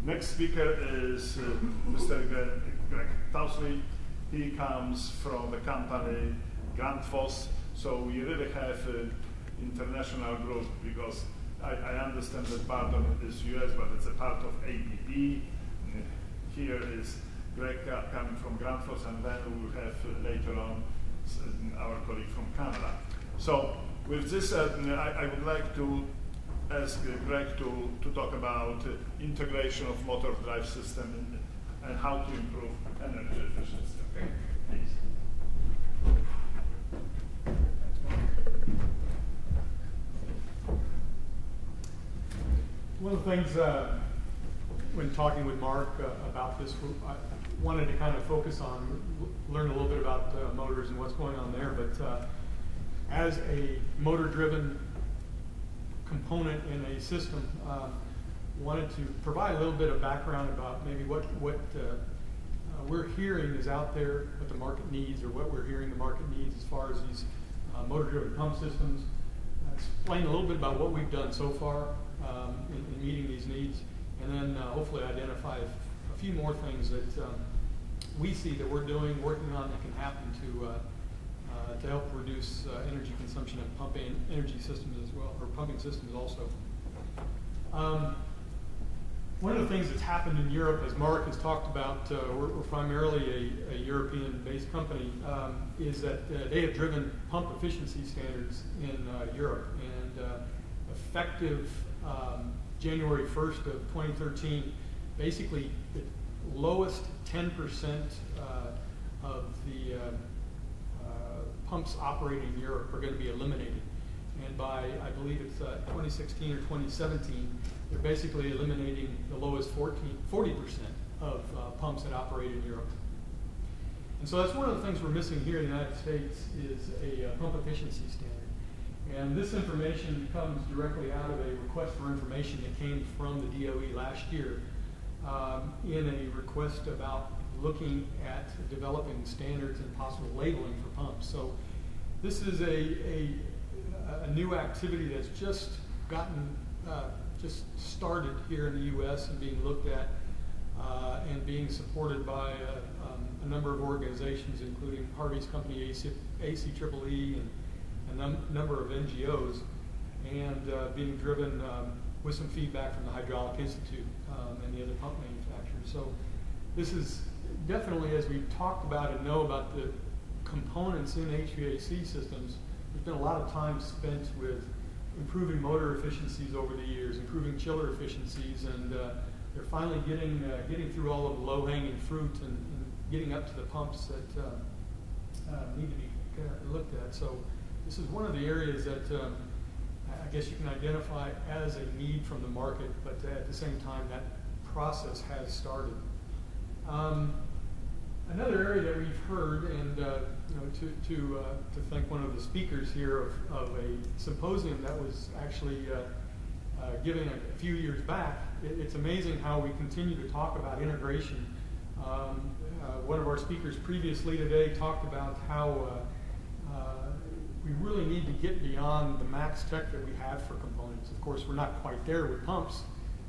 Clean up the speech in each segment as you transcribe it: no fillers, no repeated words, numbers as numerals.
Next speaker is Mr. Greg Towsley. He comes from the company Grundfos, so we really have an international group because I understand that part of it is US, but it's a part of ABB. Here is Greg coming from Grundfos, and then we will have later on our colleague from Canada. So with this, I would like to ask Greg to talk about integration of motor drive system and how to improve energy efficiency. Okay, please. One of the things when talking with Mark about this, I wanted to kind of focus on, learn a little bit about motors and what's going on there, but as a motor-driven component in a system, wanted to provide a little bit of background about maybe what we're hearing is out there, what the market needs, or what we're hearing the market needs as far as these motor-driven pump systems. Explain a little bit about what we've done so far in meeting these needs, and then hopefully identify a few more things that we see that we're doing, working on, that can happen to help reduce energy consumption and pumping energy systems as well, or pumping systems also. One of the things that's happened in Europe, as Mark has talked about, we're primarily a European-based company, is that they have driven pump efficiency standards in Europe, and effective January 1st of 2013, basically the lowest 10% of the pumps operating in Europe are going to be eliminated. And by, I believe it's 2016 or 2017, they're basically eliminating the lowest 40% of pumps that operate in Europe. And so that's one of the things we're missing here in the United States is a pump efficiency standard. And this information comes directly out of a request for information that came from the DOE last year in a request about looking at developing standards and possible labeling for pumps. So this is a new activity that's just gotten, just started here in the U.S. and being looked at and being supported by a number of organizations, including Harvey's company, ACEEE, and a number of NGOs, and being driven with some feedback from the Hydraulic Institute and the other pump manufacturers. So this is definitely, as we've talked about and know about the components in HVAC systems, there's been a lot of time spent with improving motor efficiencies over the years, improving chiller efficiencies, and they're finally getting through all of the low-hanging fruit and getting up to the pumps that need to be looked at. So this is one of the areas that I guess you can identify as a need from the market, but at the same time that process has started. Another area that we've heard, and to thank one of the speakers here of a symposium that was actually given a few years back, it's amazing how we continue to talk about integration. One of our speakers previously today talked about how we really need to get beyond the max tech that we have for components. Of course, we're not quite there with pumps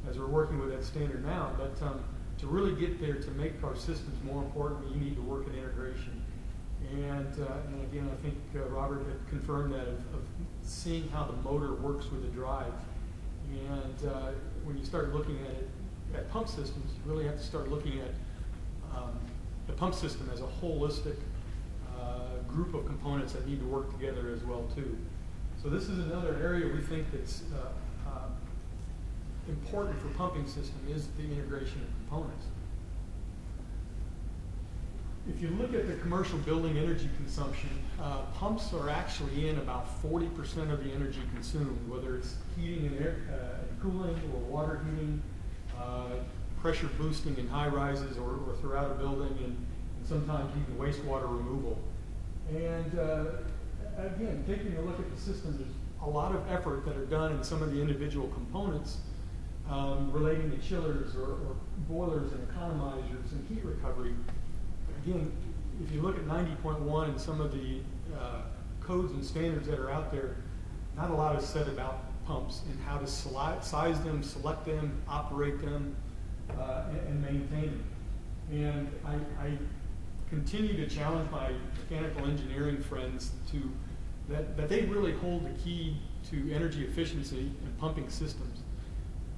as we're working with that standard now, but to really get there, to make our systems more important, you need to work in integration. And again, I think Robert had confirmed that of seeing how the motor works with the drive. And when you start looking at it, at pump systems, you really have to start looking at the pump system as a holistic group of components that need to work together as well too. So this is another area we think that's important for pumping system, is the integration of components. If you look at the commercial building energy consumption, pumps are actually in about 40% of the energy consumed, whether it's heating and cooling, or water heating, pressure boosting in high rises or throughout a building, and sometimes even wastewater removal. And again, taking a look at the system, there's a lot of effort that are done in some of the individual components relating to chillers or boilers and economizers and heat recovery. Again, if you look at 90.1 and some of the codes and standards that are out there, not a lot is said about pumps and how to size them, select them, operate them, and maintain them. And I continue to challenge my mechanical engineering friends that they really hold the key to energy efficiency and pumping systems,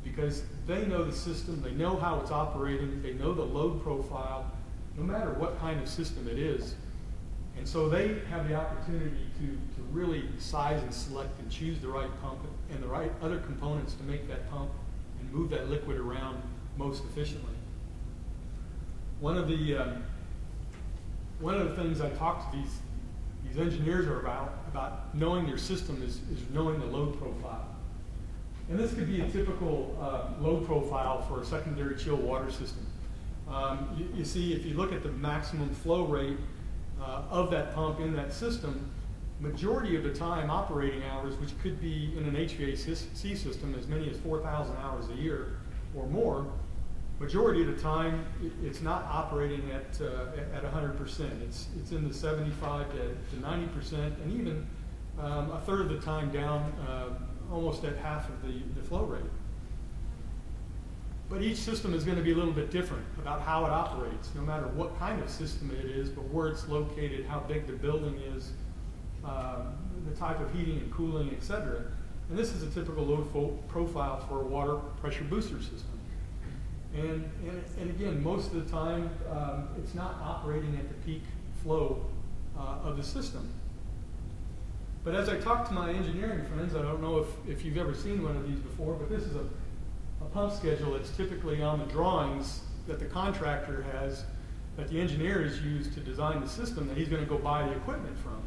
because they know the system, they know how it's operating, they know the load profile, no matter what kind of system it is. And so they have the opportunity to really size and select and choose the right pump and the right other components to make that pump and move that liquid around most efficiently. One of the things I talk to these engineers are about knowing their system is knowing the load profile. And this could be a typical load profile for a secondary chill water system. You see, if you look at the maximum flow rate of that pump in that system, majority of the time operating hours, which could be in an HVAC system as many as 4,000 hours a year or more, majority of the time it's not operating at 100%. It's in the 75 to 90%, and even a third of the time down almost at half of the flow rate. But each system is going to be a little bit different about how it operates, no matter what kind of system it is, but where it's located, how big the building is, the type of heating and cooling, etc. And this is a typical load profile for a water pressure booster system. And again, most of the time, it's not operating at the peak flow of the system. But as I talk to my engineering friends, I don't know if you've ever seen one of these before, but this is a pump schedule that's typically on the drawings that the contractor has, that the engineers use to design the system that he's going to go buy the equipment from.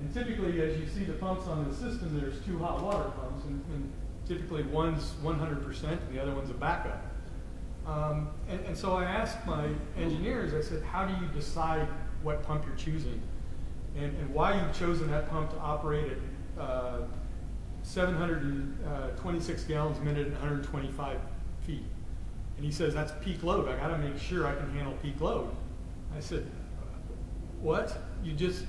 And typically, as you see the pumps on the system, there's two hot water pumps, and typically one's 100% and the other one's a backup. And so I asked my engineers, I said, how do you decide what pump you're choosing? And why you've chosen that pump to operate at 726 gallons a minute at 125 feet. And he says, that's peak load. I got to make sure I can handle peak load. I said, what? You just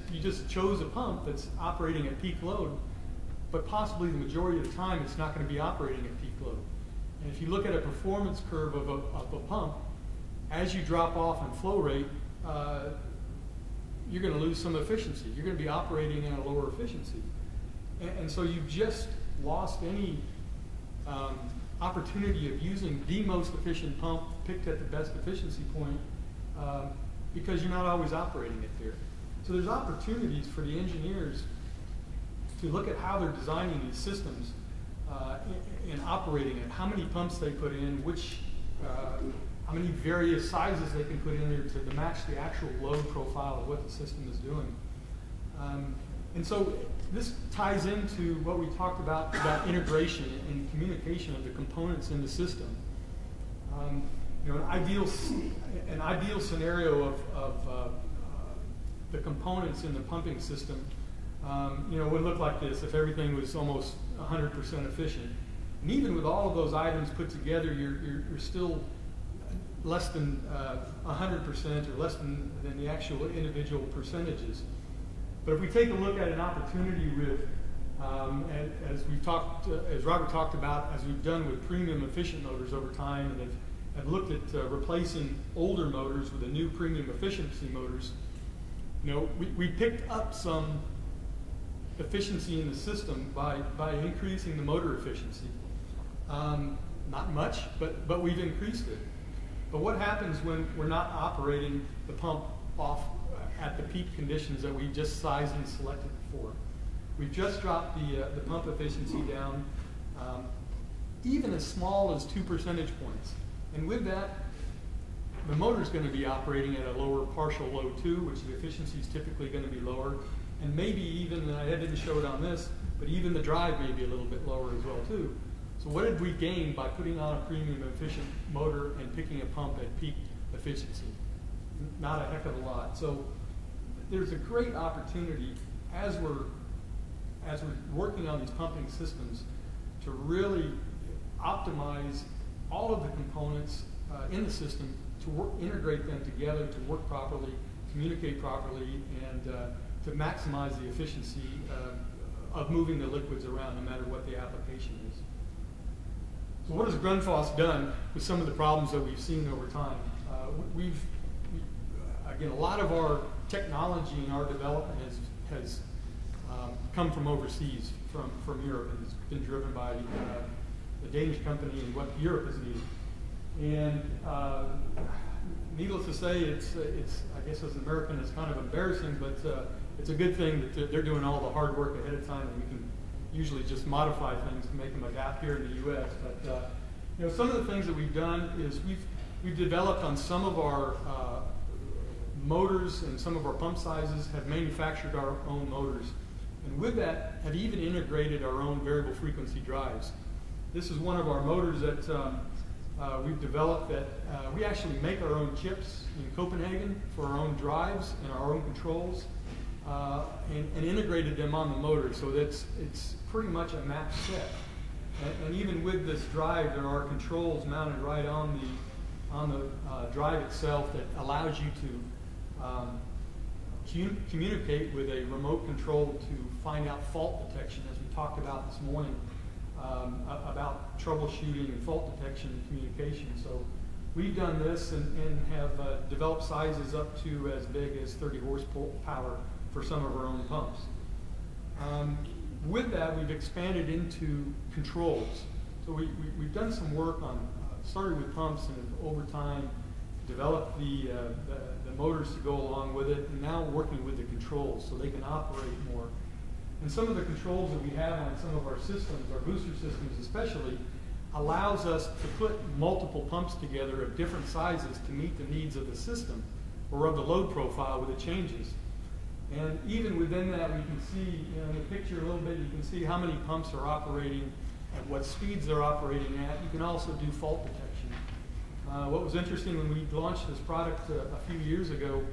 chose a pump that's operating at peak load, but possibly the majority of the time it's not going to be operating at peak load. And if you look at a performance curve of a pump, as you drop off in flow rate, you're going to lose some efficiency. You're going to be operating at a lower efficiency. And so you've just lost any opportunity of using the most efficient pump picked at the best efficiency point because you're not always operating it there. So there's opportunities for the engineers to look at how they're designing these systems and operating it, how many pumps they put in, how many various sizes they can put in there to match the actual load profile of what the system is doing. And so this ties into what we talked about integration and communication of the components in the system. You know, an ideal scenario of the components in the pumping system, you know, would look like this if everything was almost 100% efficient. And even with all of those items put together, you're still less than 100% or less than the actual individual percentages. But if we take a look at an opportunity with, as Robert talked about, as we've done with premium efficient motors over time, and have looked at replacing older motors with the new premium efficiency motors, you know, we picked up some efficiency in the system by increasing the motor efficiency. Not much, but we've increased it. But what happens when we're not operating the pump off at the peak conditions that we just sized and selected for? We've just dropped the pump efficiency down even as small as 2 percentage points. And with that, the motor's going to be operating at a lower partial load too, which the efficiency is typically going to be lower. And maybe even, I didn't show it on this, but even the drive may be a little bit lower as well too. So what did we gain by putting on a premium efficient motor and picking a pump at peak efficiency? Not a heck of a lot. So there's a great opportunity as we're working on these pumping systems to really optimize all of the components in the system, to integrate them together, to work properly, communicate properly, and to maximize the efficiency of moving the liquids around no matter what the application is. So what has Grundfos done with some of the problems that we've seen over time? Again, a lot of our technology and our development has come from overseas, from Europe, and it's been driven by the Danish company and what Europe has needed. And needless to say, it's I guess as an American, it's kind of embarrassing, but it's a good thing that they're doing all the hard work ahead of time, and we can usually just modify things to make them adapt here in the U.S. But you know, some of the things that we've done is we've developed on some of our motors and some of our pump sizes, have manufactured our own motors, and with that have even integrated our own variable frequency drives. This is one of our motors that we've developed that we actually make our own chips in Copenhagen for our own drives and our own controls, and integrated them on the motor, so that's it's pretty much a matched set. And even with this drive, there are controls mounted right on the drive itself that allows you to communicate with a remote control to find out fault detection, as we talked about this morning, about troubleshooting and fault detection and communication. So we've done this and have developed sizes up to as big as 30 horsepower for some of our own pumps. With that, we've expanded into controls. So we've done some work on, started with pumps and have over time developed the motors to go along with it, and now working with the controls so they can operate more. And some of the controls that we have on some of our systems, our booster systems especially, allows us to put multiple pumps together of different sizes to meet the needs of the system or of the load profile with the changes. And even within that, we can see, you know, in the picture a little bit, you can see how many pumps are operating, at what speeds they're operating at. You can also do fault detection. What was interesting when we launched this product a few years ago,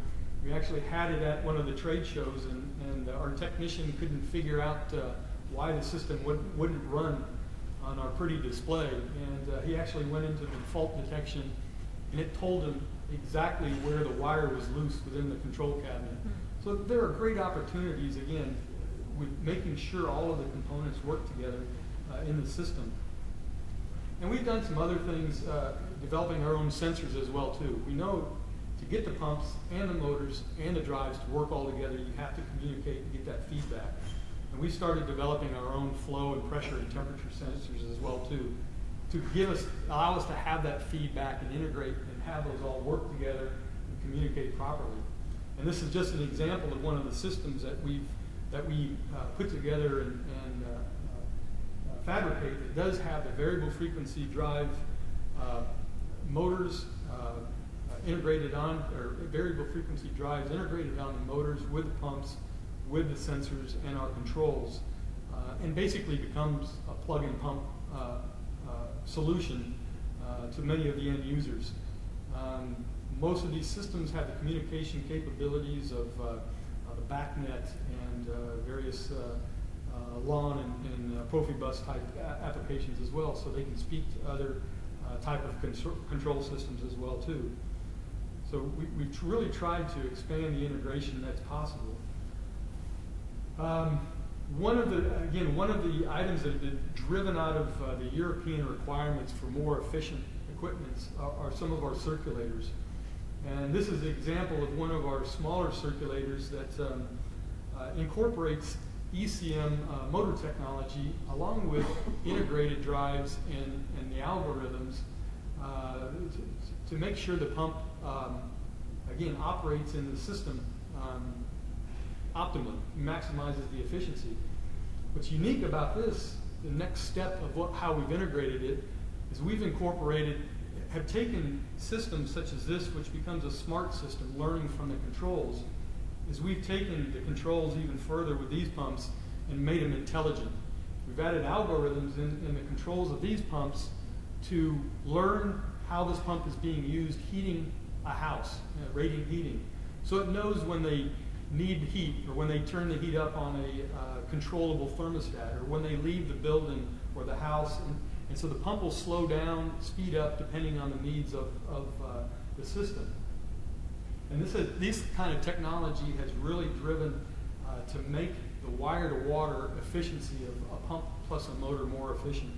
we actually had it at one of the trade shows, and our technician couldn't figure out why the system wouldn't run on our pretty display. And he actually went into the fault detection, and it told him exactly where the wire was loose within the control cabinet. So there are great opportunities, again, with making sure all of the components work together in the system. And we've done some other things, developing our own sensors as well too. We know to get the pumps and the motors and the drives to work all together, you have to communicate and get that feedback. And we started developing our own flow and pressure and temperature sensors as well too, to allow us to have that feedback and integrate and have those all work together and communicate properly. And this is just an example of one of the systems that we put together and fabricate that does have the variable frequency drive motors integrated on, or variable frequency drives integrated on the motors with the pumps, with the sensors and our controls, and basically becomes a plug-and pump solution to many of the end users. Most of these systems have the communication capabilities of the BACnet and various LAN and Profibus type applications as well, so they can speak to other type of control systems as well too. So we've really tried to expand the integration that's possible. One of the items that have been driven out of the European requirements for more efficient equipment are some of our circulators. And this is an example of one of our smaller circulators that incorporates ECM motor technology along with integrated drives and the algorithms to make sure the pump, again, operates in the system optimally, maximizes the efficiency. What's unique about this, the next step of how we've integrated it, is we've have taken systems such as this, which becomes a smart system, learning from the controls, is we've taken the controls even further with these pumps and made them intelligent. We've added algorithms in the controls of these pumps to learn how this pump is being used heating a house, radiant heating. So it knows when they need heat, or when they turn the heat up on a controllable thermostat, or when they leave the building or the house. And so the pump will slow down, speed up, depending on the needs of the system. And this kind of technology has really driven to make the wire-to-water efficiency of a pump plus a motor more efficient.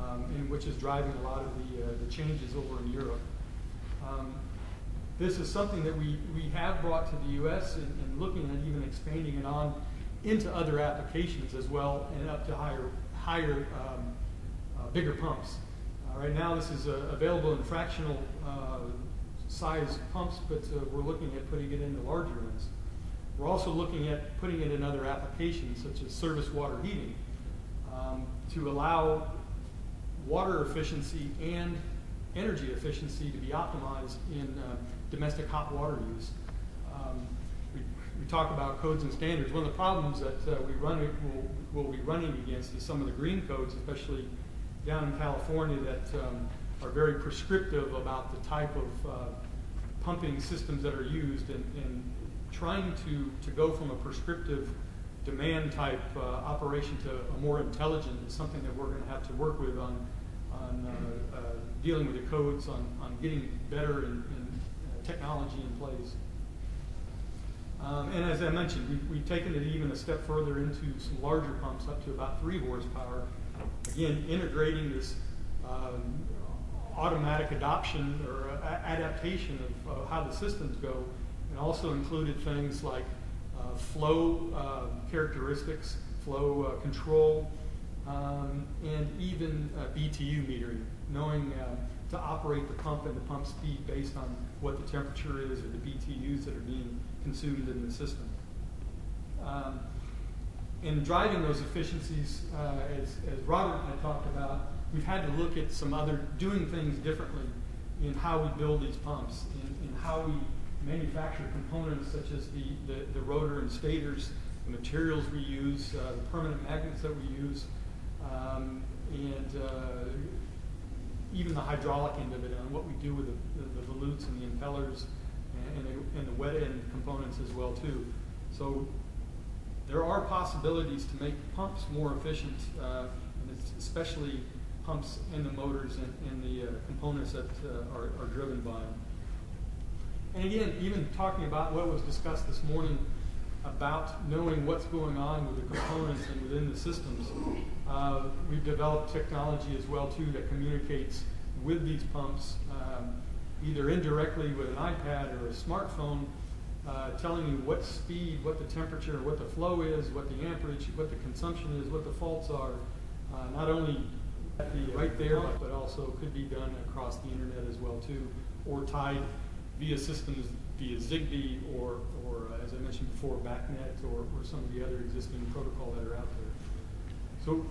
and which is driving a lot of the changes over in Europe. This is something that we have brought to the U.S. and looking at even expanding it on into other applications as well, and up to higher, bigger pumps. Right now this is available in fractional size pumps, but we're looking at putting it into larger ones. We're also looking at putting it in other applications such as surface water heating to allow water efficiency and energy efficiency to be optimized in domestic hot water use. We talk about codes and standards. One of the problems that we'll be running against is some of the green codes, especially down in California, that are very prescriptive about the type of pumping systems that are used, and trying to go from a prescriptive demand type operation to a more intelligent is something that we're going to have to work with on dealing with the codes, on getting better in technology in place. And as I mentioned, we've taken it even a step further into some larger pumps up to about 3 horsepower. Again, integrating this automatic adoption or adaptation of how the systems go, and also included things like flow characteristics, flow control, and even BTU metering, knowing to operate the pump and the pump speed based on what the temperature is or the BTUs that are being consumed in the system. In driving those efficiencies, as Robert had talked about, we've had to look at doing things differently in how we build these pumps, in how we manufacture components such as the rotor and stators, the materials we use, the permanent magnets that we use, and even the hydraulic end of it, on what we do with the volutes and the impellers and the wet end components as well too. So there are possibilities to make pumps more efficient, and it's especially pumps and the motors and the components that are driven by them. And again, even talking about what was discussed this morning about knowing what's going on with the components and within the systems, we've developed technology as well too that communicates with these pumps, either indirectly with an iPad or a smartphone, telling you what speed, what the temperature, what the flow is, what the amperage, what the consumption is, what the faults are, not only right there, but also could be done across the internet as well too, or tied via systems via Zigbee or as I mentioned before, BACnet or some of the other existing protocol that are out there. So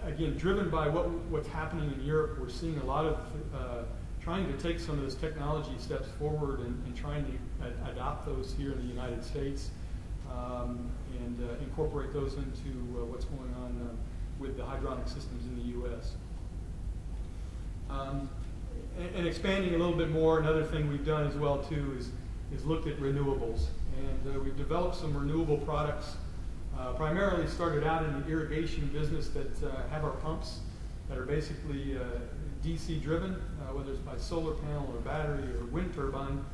again, driven by what's happening in Europe, we're seeing a lot of trying to take some of those technology steps forward and trying to adopt those here in the United States, and incorporate those into what's going on with the hydronic systems in the U.S. And expanding a little bit more, another thing we've done as well too is looked at renewables, and we've developed some renewable products. Primarily started out in the irrigation business that have our pumps that are basically DC driven, whether it's by solar panel or battery or wind turbine,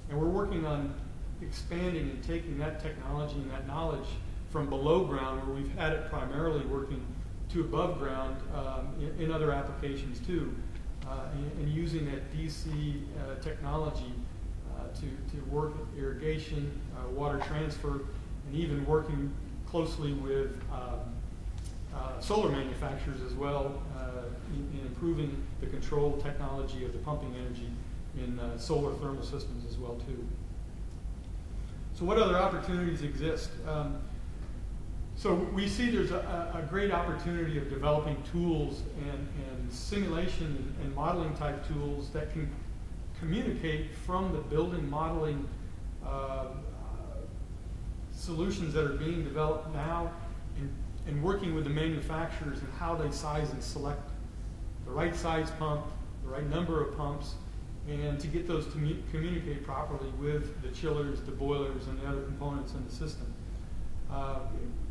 and we're working on expanding and taking that technology and that knowledge from below ground, where we've had it primarily working, to above ground in other applications too. And using that DC technology to work with irrigation, water transfer, and even working closely with solar manufacturers as well in improving the control technology of the pumping energy in solar thermal systems as well too. So what other opportunities exist? So we see there's a great opportunity of developing tools and simulation and modeling type tools that can communicate from the building modeling solutions that are being developed now, and working with the manufacturers and how they size and select the right size pump, the right number of pumps, and to get those to communicate properly with the chillers, the boilers, and the other components in the system.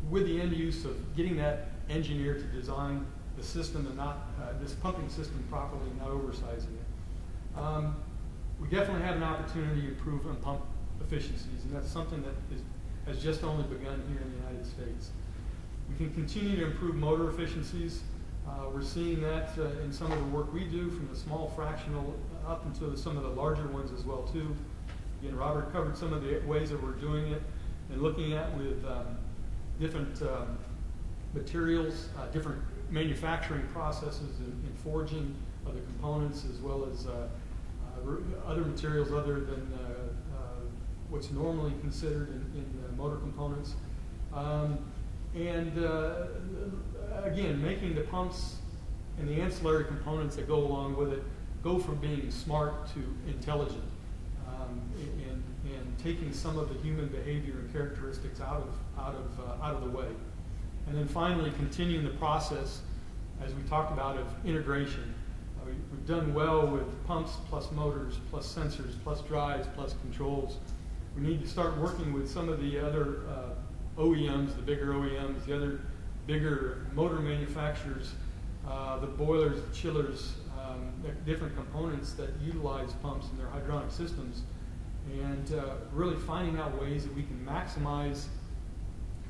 With the end use of getting that engineer to design the system and not this pumping system properly, and not oversizing it. We definitely have an opportunity to improve on pump efficiencies, and that's something that has just only begun here in the United States. We can continue to improve motor efficiencies. We're seeing that in some of the work we do, from the small fractional up into some of the larger ones as well too. Again, Robert covered some of the ways that we're doing it and looking at with different materials, different manufacturing processes in forging of the components, as well as other materials other than what's normally considered in motor components. Again, making the pumps and the ancillary components that go along with it go from being smart to intelligent, and taking some of the human behavior and characteristics out of the way. And then finally, continuing the process, as we talked about, of integration. We've done well with pumps plus motors plus sensors plus drives plus controls. We need to start working with some of the other OEMs, the bigger OEMs, the other bigger motor manufacturers, the boilers, the chillers, different components that utilize pumps in their hydronic systems, and really finding out ways that we can maximize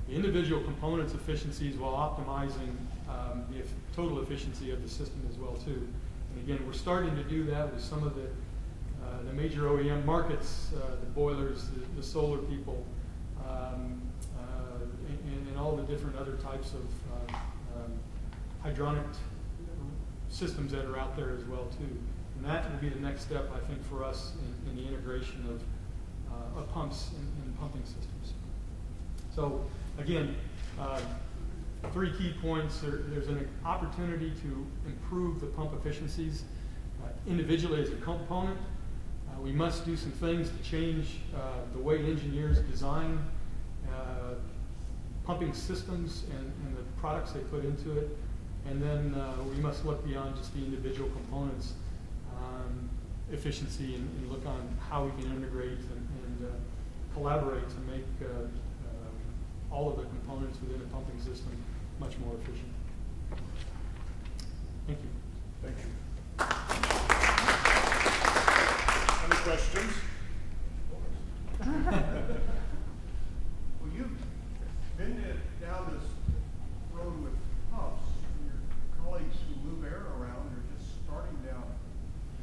the individual components' efficiencies while optimizing the total efficiency of the system as well too. And again, we're starting to do that with some of the major OEM markets, the boilers, the solar people, and all the different other types of hydronic systems that are out there as well too. And that will be the next step, I think, for us in the integration of pumps and pumping systems. So again, 3 key points. There's an opportunity to improve the pump efficiencies individually as a component. We must do some things to change the way engineers design pumping systems and the products they put into it. And then we must look beyond just the individual components efficiency and look on how we can integrate and collaborate to make all of the components within a pumping system much more efficient. Thank you. Thank you. Any questions? Well, you've been down this road with pumps. Your colleagues who move air around are just starting down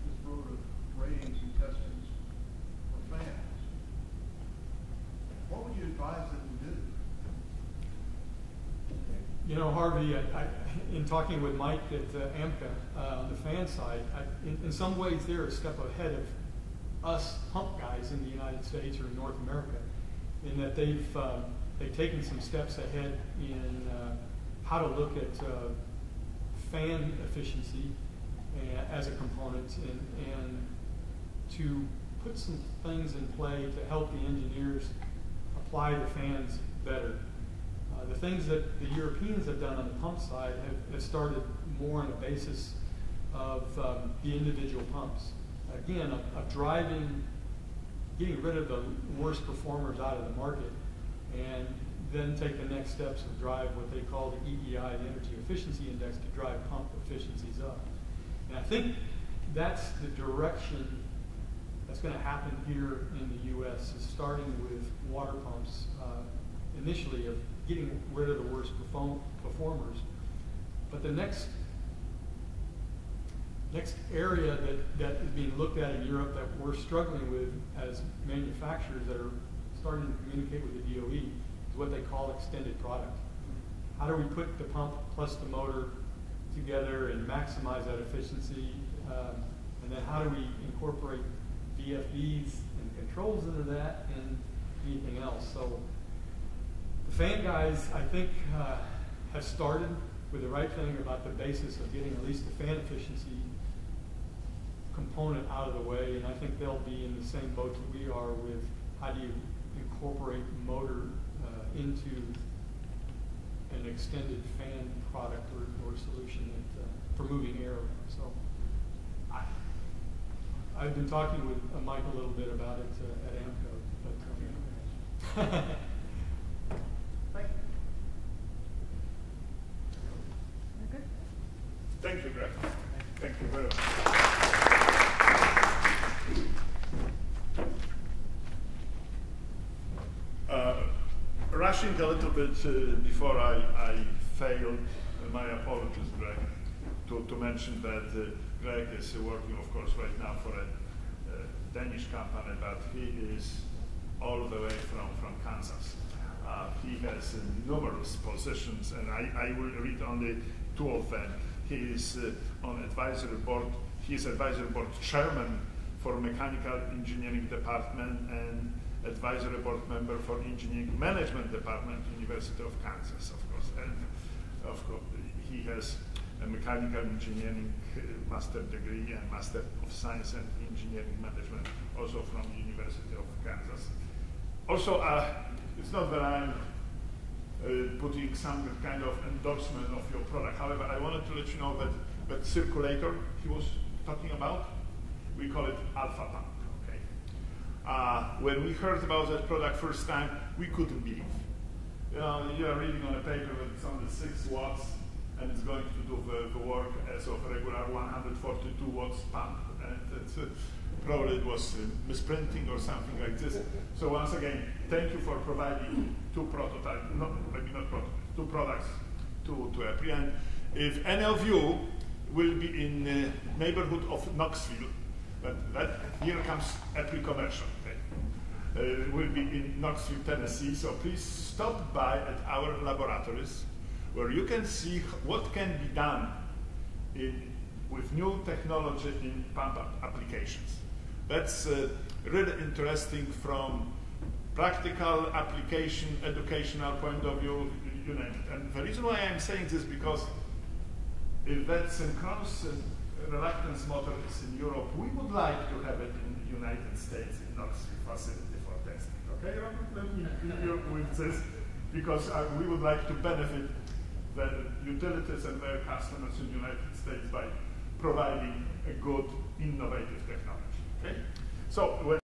this road of ratings and testings for fans. What would you advise them to do? You know, Harvey, in talking with Mike at AMCA on the fan side, in some ways they're a step ahead of us pump guys in the United States or in North America, in that they've taken some steps ahead in how to look at fan efficiency as a component and to put some things in play to help the engineers apply the fans better. The things that the Europeans have done on the pump side have started more on the basis of the individual pumps. Again, of driving, getting rid of the worst performers out of the market, and then take the next steps and drive what they call the EEI, the Energy Efficiency Index, to drive pump efficiencies up. And I think that's the direction that's going to happen here in the U.S., is starting with water pumps initially, of getting rid of the worst performers. But the next area that is being looked at in Europe that we're struggling with as manufacturers that are starting to communicate with the DOE is what they call extended product. How do we put the pump plus the motor together and maximize that efficiency? And then how do we incorporate VFDs and controls into that and anything else? So the fan guys, I think, have started with the right thing about the basis of getting at least the fan efficiency component out of the way, and I think they'll be in the same boat that we are with how do you incorporate motor into an extended fan product or solution that, for moving air around. So I've been talking with Mike a little bit about it at AMCO. But, Thank you. Okay. Thank you, Greg. Thank you very much. Rushing a little bit before I failed, my apologies, Greg. to mention that Greg is working, of course, right now for a Danish company, but he is all the way from Kansas. He has numerous positions, and I will read only two of them. He is on advisory board. He is advisory board chairman for Mechanical Engineering Department and advisory board member for Engineering Management Department, University of Kansas, of course. And of course, he has a mechanical engineering master degree and Master of Science and Engineering Management, also from University of Kansas. Also, it's not that I'm putting some kind of endorsement of your product. However, I wanted to let you know that circulator he was talking about, we call it alpha pump. Okay. When we heard about that product first time, we couldn't believe. You know, you are reading on a paper that it's only 6 watts and it's going to do the work as of regular 142 watts pump. And it's, probably it was misprinting or something like this. So once again, thank you for providing two prototypes, two products to April. And if any of you will be in the neighborhood of Knoxville, but that here comes April commercial. Okay? Will be in Knoxville, Tennessee. So please stop by at our laboratories, where you can see what can be done with new technology in pump applications. That's really interesting from practical application, educational point of view, you name it. And the reason why I'm saying this is because if that synchronous reluctance motor is in Europe, we would like to have it in the United States in Knoxville facility for testing. Okay, Robert? Let me help you with this, because we would like to benefit the utilities and their customers in the United States by providing a good, innovative technology. Okay? So when